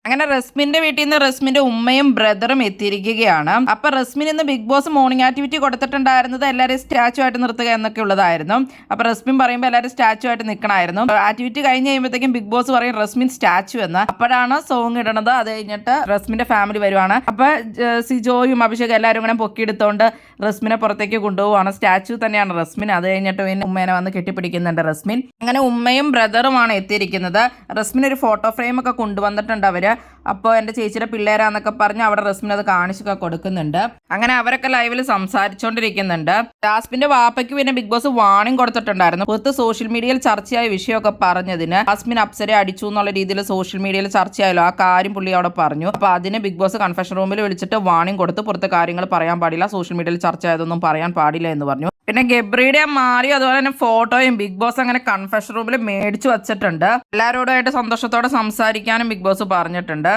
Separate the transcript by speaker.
Speaker 1: അങ്ങനെ റസ്മിന്റെ വീട്ടിൽ നിന്ന് റസ്മിന്റെ ഉമ്മയും ബ്രദറും എത്തിയിരിക്കുകയാണ്. അപ്പൊ റസ്മിൻ ഇന്ന് ബിഗ് ബോസ് മോർണിംഗ് ആക്ടിവിറ്റി കൊടുത്തിട്ടുണ്ടായിരുന്നത് എല്ലാവരും സ്റ്റാച്ചു ആയിട്ട് നിർത്തുക എന്നൊക്കെ ഉള്ളതായിരുന്നു. അപ്പൊ റസ്മിൻ പറയുമ്പോൾ എല്ലാവരും സ്റ്റാച്ചു ആയിട്ട് നിൽക്കണമായിരുന്നു. ആക്ടിവിറ്റി കഴിഞ്ഞ് കഴിയുമ്പോഴത്തേക്കും ബിഗ് ബോസ് പറയും റസ്മിൻ സ്റ്റാച്ചു എന്ന്. അപ്പോഴാണ് സോങ് ഇടണത്. അത് കഴിഞ്ഞിട്ട് റസ്മിന്റെ ഫാമിലി വരുവാണ്. അപ്പൊ സിജോയും അഭിഷേകും എല്ലാവരും ഇങ്ങനെ പൊക്കിയെടുത്തോണ്ട് റസ്മിനെ പുറത്തേക്ക് കൊണ്ടുപോവാണ്. സ്റ്റാച്ചു തന്നെയാണ് റസ്മിൻ. അത് കഴിഞ്ഞിട്ട് പിന്നെ ഉമ്മേനെ വന്ന് കെട്ടിപ്പിടിക്കുന്നുണ്ട് റസ്മിൻ. അങ്ങനെ ഉമ്മയും ബ്രദറുമാണ് എത്തിയിരിക്കുന്നത്. റസ്മിൻ ഒരു ഫോട്ടോ ഫ്രെയിം ഒക്കെ കൊണ്ടുവന്നിട്ടുണ്ട് അവര്. അപ്പോൾ എൻ്റെ ചേച്ചിയുടെ പിള്ളേരാന്നൊക്കെ പറഞ്ഞ് അവിടെ റസ്മിൻ അത് കാണിച്ചൊക്കെ കൊടുക്കുന്നുണ്ട്. അങ്ങനെ അവരൊക്കെ ലൈവിൽ സംസാരിച്ചുകൊണ്ടിരിക്കുന്നുണ്ട്. ജാസ്മിന്റെ വാപ്പയ്ക്ക് പിന്നെ ബിഗ് ബോസ് വാണിംഗ് കൊടുത്തിട്ടുണ്ടായിരുന്നു. പുറത്ത് സോഷ്യൽ മീഡിയയിൽ ചർച്ചയായ വിഷയമൊക്കെ പറഞ്ഞതിന് ജാസ്മിൻ അപ്സരെ അടിച്ചു എന്നുള്ള രീതിയിൽ സോഷ്യൽ മീഡിയയിൽ ചർച്ചയായല്ലോ. ആ കാര്യം പുള്ളി അവിടെ പറഞ്ഞു. അപ്പോൾ അതിന് ബിഗ് ബോസ് കൺഫെഷൻ റൂമിൽ വിളിച്ചിട്ട് വാണിംഗ് കൊടുത്ത് പുറത്തെ കാര്യങ്ങൾ പറയാൻ പാടില്ല, സോഷ്യൽ മീഡിയയിൽ ചർച്ച ആയതൊന്നും പറയാൻ പാടില്ല എന്ന് പറഞ്ഞു. പിന്നെ ഗബ്രിയുടെ മാറിയും അതുപോലെ തന്നെ ഫോട്ടോയും ബിഗ് ബോസ് അങ്ങനെ കൺഫെഷൻ റൂമിൽ മേടിച്ചു വച്ചിട്ടുണ്ട്. എല്ലാവരോടായിട്ട് സന്തോഷത്തോടെ സംസാരിക്കാനും ബിഗ് ബോസ് പറഞ്ഞിട്ടുണ്ട്.